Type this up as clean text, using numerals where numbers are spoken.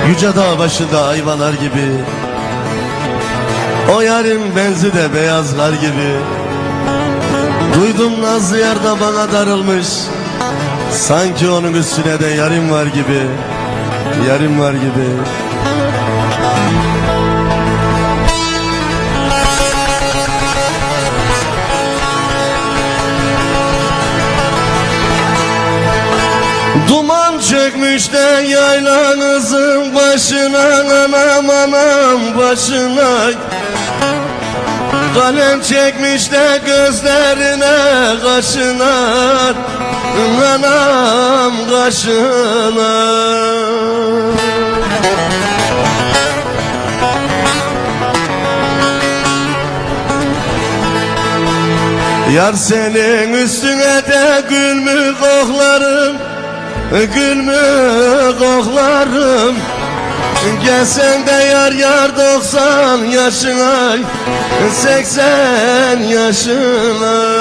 Yüce dağ başında ayvalar gibi, o yarın benzi de beyaz kar gibi. Duydum nazlı yerde bana darılmış, sanki onun üstüne de yarım var gibi, yarım var gibi. Duman çökmüş de yaylanızın başına, anam anam başına. Kalem çekmiş de gözlerine, kaşına, anam kaşına. Yar senin üstüne de gül mü koklarım, gül mü koklarım. Gelsen de yar yar 90 yaşına, 80 yaşına.